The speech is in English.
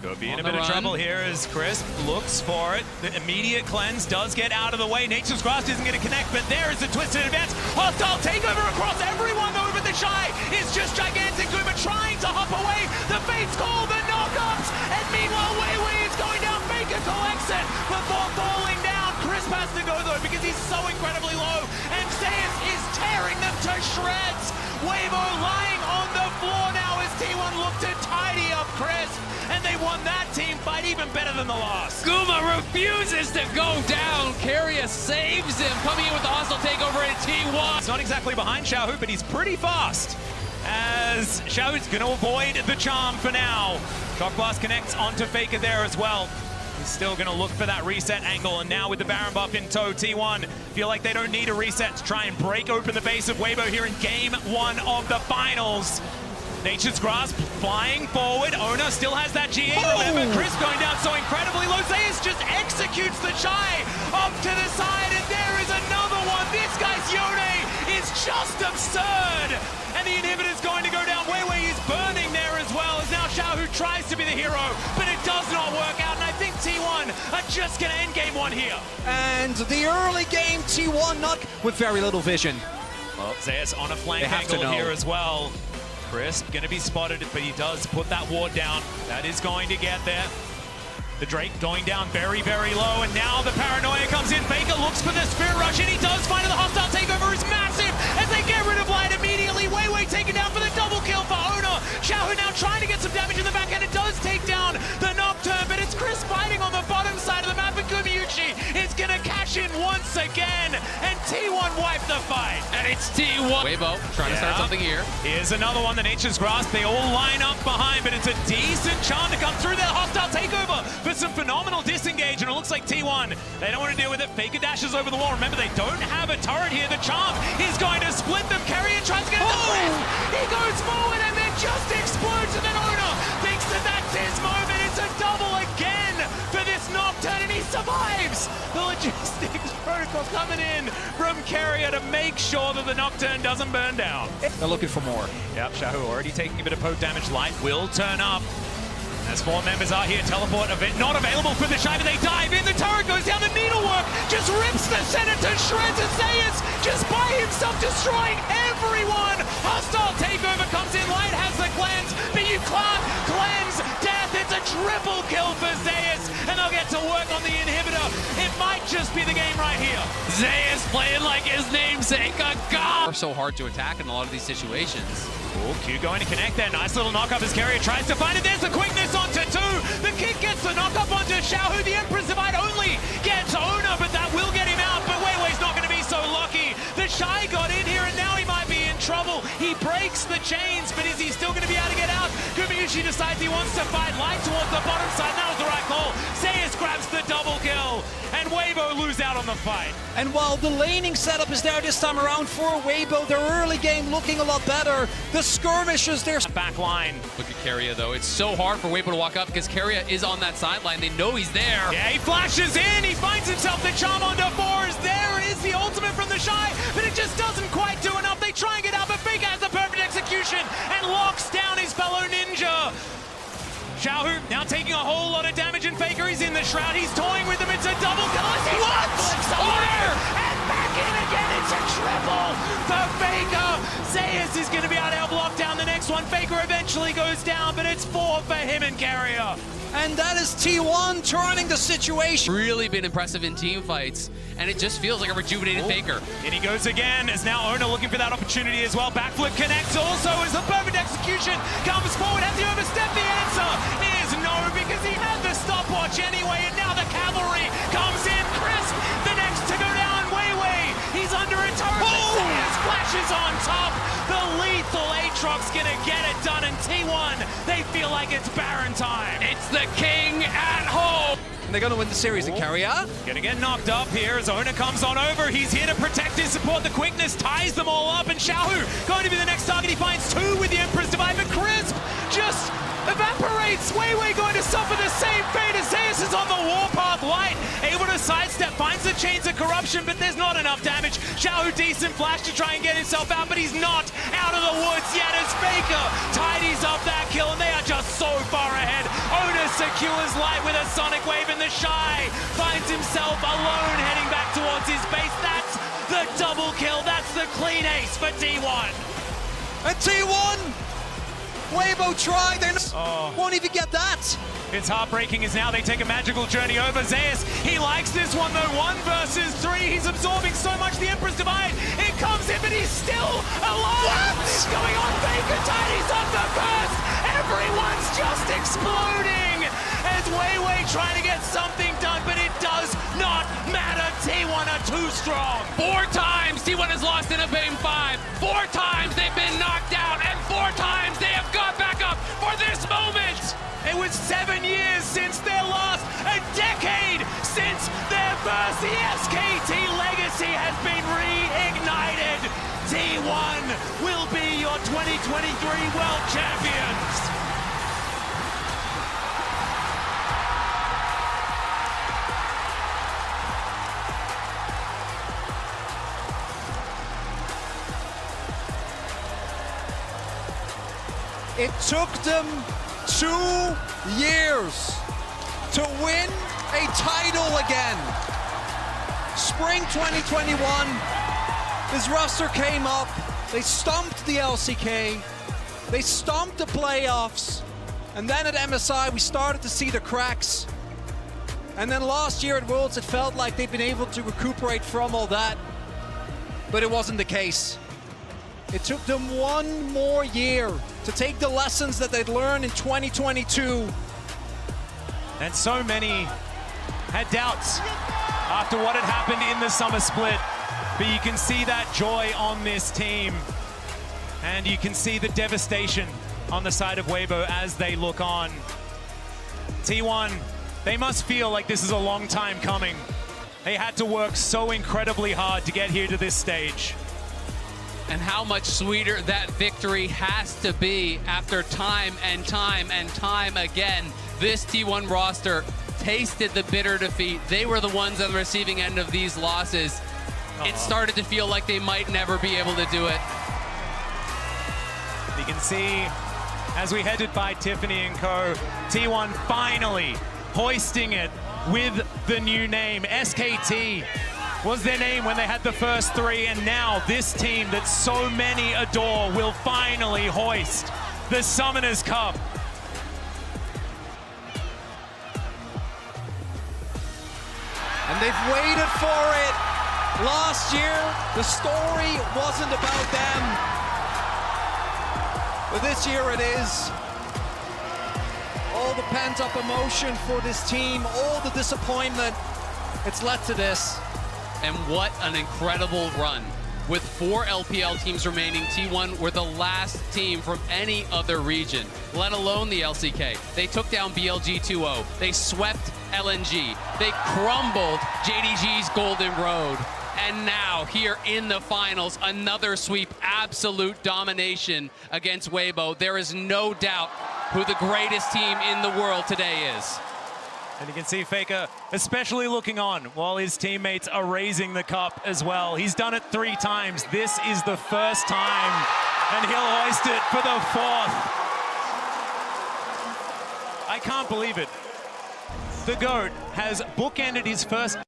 Could be in a bit of trouble here as Crisp looks for it. The immediate cleanse does get out of the way. Nature's Grasp isn't going to connect, but there is the twisted advance. Hostile takeover across everyone though, but the Shy is just gigantic. Kuma trying to hop away. The Fates call the knockups, and meanwhile Weiwei is going down. Faker collects it before falling down. Crisp has to go though because he's so incredibly low, and Zeus is tearing them to shreds. Weibo lying on the floor now as T1 look to tidy up Crisp, and they won that team fight even better than the last. Guma refuses to go down. Keria saves him, coming in with the hostile takeover in T1. He's not exactly behind Xiaohu, but he's pretty fast. As Xiaohu's going to avoid the charm for now. Shock Blast connects onto Faker there as well. He's still going to look for that reset angle, and now with the Baron buff in tow, T1 feel like they don't need a reset to try and break open the base of Weibo here in Game 1 of the finals. Nature's Grasp flying forward. Ona still has that GA. Remember, Chris going down so incredibly low. Zeus just executes the Shy up to the side, and there is another one. This guy's Yone is just absurd. And the inhibitor's going to go down. Weiwei is burning there as well, as now Xiaohu tries to be the hero, but it does not work out. And I think T1 are just going to end Game 1 here. And the early game, T1 not with very little vision. Well, Zeus on a flank angle here as well. Crisp going to be spotted, but he does put that ward down. That is going to get there. The Drake going down very, very low, and now the paranoia comes in. Faker looks for the Spirit Rush, and he does find it. The hostile takeover is massive as they get rid of Light immediately. Weiwei taken down for the double kill for Ona. Xiaohu now trying to get some damage in the back end. It does take down the Nocturne, but it's Chris fighting on the bottom side of the map, and Gumayuchi is going to cash in once again, and T1 wipe the fight. And it's T1. Weibo trying to start something here. Here's another one, the Nature's Grasp. They all line up behind, but it's a decent charm to come through that hostile takeover for some phenomenal disengage, and it looks like T1, they don't want to deal with it. Faker dashes over the wall. Remember, they don't have a turret here. The charm is going to split them. Keria tries to get it to Chris. He goes forward and then just explodes, and then Ona thinks that that's his moment. It's a double again for this Nocturne, and he survives. The logistics protocol coming in from Keria to make sure that the Nocturne doesn't burn down. They're looking for more. Yep, Xiaohu already taking a bit of poke damage. Light will turn up. As 4 members are here, teleport event not available for the Shy, but they dive in. The turret goes down, the needlework just rips the center to shreds, and Zeus just by himself destroying everyone. Hostile takeover comes in. Light has the cleanse, but you can't cleanse death. It's a triple kill for Zeus, and they'll get to work on the inhibitor. It might just be the game right here. Zeus playing like his namesake, a god. They're so hard to attack in a lot of these situations. Oh, Q going to connect there. Nice little knock up as Keria tries to find it. There's the quickness onto 2. The kick gets the knock up onto Xiaohu. The Empress Divide only gets Ona, but that will get him out. But Weiwei's not going to be so lucky. The Shy got in here, and now he might be in trouble. He breaks the chains, but is he still going to be able to get out? Gumayuchi decides he wants to fight Light towards the bottom side. That was the right call. Zeus grabs the double kill, and Weibo lose out on the fight. And while the laning setup is there this time around for Weibo, their early game looking a lot better. The skirmishes, there's back line. Look at Keria though. It's so hard for Weibo to walk up because Keria is on that sideline. They know he's there. Yeah, he flashes in. He finds himself the charm onto 4s. There is the ultimate from the Shy, but it just doesn't quite do enough. They try and get out, but Faker has the perfect execution and locks down his fellow ninja. Xiaohu now taking a whole lot of damage, and Faker is in the shroud. He's toying with him. It's a double kill. What? And back in again. It's a triple for Faker. Zeus is going to be able to help lock down the next one. Faker eventually goes down, but it's 4 for him and Keria. And that is T1 turning the situation. Really been impressive in team fights, and it just feels like a rejuvenated Faker. And he goes again, as now Ona looking for that opportunity as well. Backflip connects also as the perfect execution comes forward. Has he overstepped? The answer is no, because he had the stopwatch anyway, and now the cavalry comes in. Crisp, the next to go down. Weiwei, he's under a turret. Zeus flashes on top. The lethal Aatrox gonna get it done, and T1, they feel like it's Baron time. It's the king at home. And they're going to win the series in Keria. Gonna get knocked up here as Ona comes on over. He's here to protect his support. The quickness ties them all up, and Xiaohu going to be the next target. He finds 2 with the Empress Divide, but Crisp just evaporates. Weiwei going to suffer the same fate as Zeus is on the warpath. Light able to sidestep, finds the chains of corruption, but there's not enough damage. Xiaohu decent flash to try and get himself out, but he's not out of the woods yet as Faker tidies up that kill, and they are just so far ahead. Ona secure. Cures light with a sonic wave, and the Shy finds himself alone heading back towards his base. That's the double kill. That's the clean ace for T1. And T1, Weibo tried, they won't even get that. It's heartbreaking as now they take a magical journey over Zeus. He likes this one though, 1 versus 3. He's absorbing so much, the Emperor's Divide. It comes in, but he's still alive. What is going on? Faker Tiny's on the burst. Everyone's just exploding as Weiwei trying to get something done, but it does not matter. T1 are too strong. 4 times T1 has lost in a game 5. 4 times they've been knocked out, and 4 times they have got back up for this moment. It was 7 years since their last, a decade since their first. The SKT legacy has been reignited. T1 will be your 2023 World Champions. It took them 2 years to win a title again. Spring 2021, this roster came up, they stomped the LCK, they stomped the playoffs, and then at MSI we started to see the cracks. And then last year at Worlds it felt like they'd been able to recuperate from all that, but it wasn't the case. It took them 1 more year to take the lessons that they'd learned in 2022. And so many had doubts after what had happened in the summer split. But you can see that joy on this team. And you can see the devastation on the side of Weibo as they look on. T1, they must feel like this is a long time coming. They had to work so incredibly hard to get here to this stage. And how much sweeter that victory has to be after time and time and time again. This T1 roster tasted the bitter defeat. They were the ones on the receiving end of these losses. It started to feel like they might never be able to do it. You can see as we headed by Tiffany and co, T1 finally hoisting it with the new name. SKT was their name when they had the first 3, and now this team that so many adore will finally hoist the Summoners Cup. And they've waited for it. Last year, the story wasn't about them. But this year it is. All the pent-up emotion for this team, all the disappointment, it's led to this. And what an incredible run. With 4 LPL teams remaining, T1 were the last team from any other region, let alone the LCK. They took down BLG 2-0. They swept LNG. They crumbled JDG's Golden Road. And now, here in the finals, another sweep, absolute domination against Weibo. There is no doubt who the greatest team in the world today is. And you can see Faker especially looking on while his teammates are raising the cup as well. He's done it 3 times. This is the first time, and he'll hoist it for the 4th. I can't believe it. The GOAT has bookended his first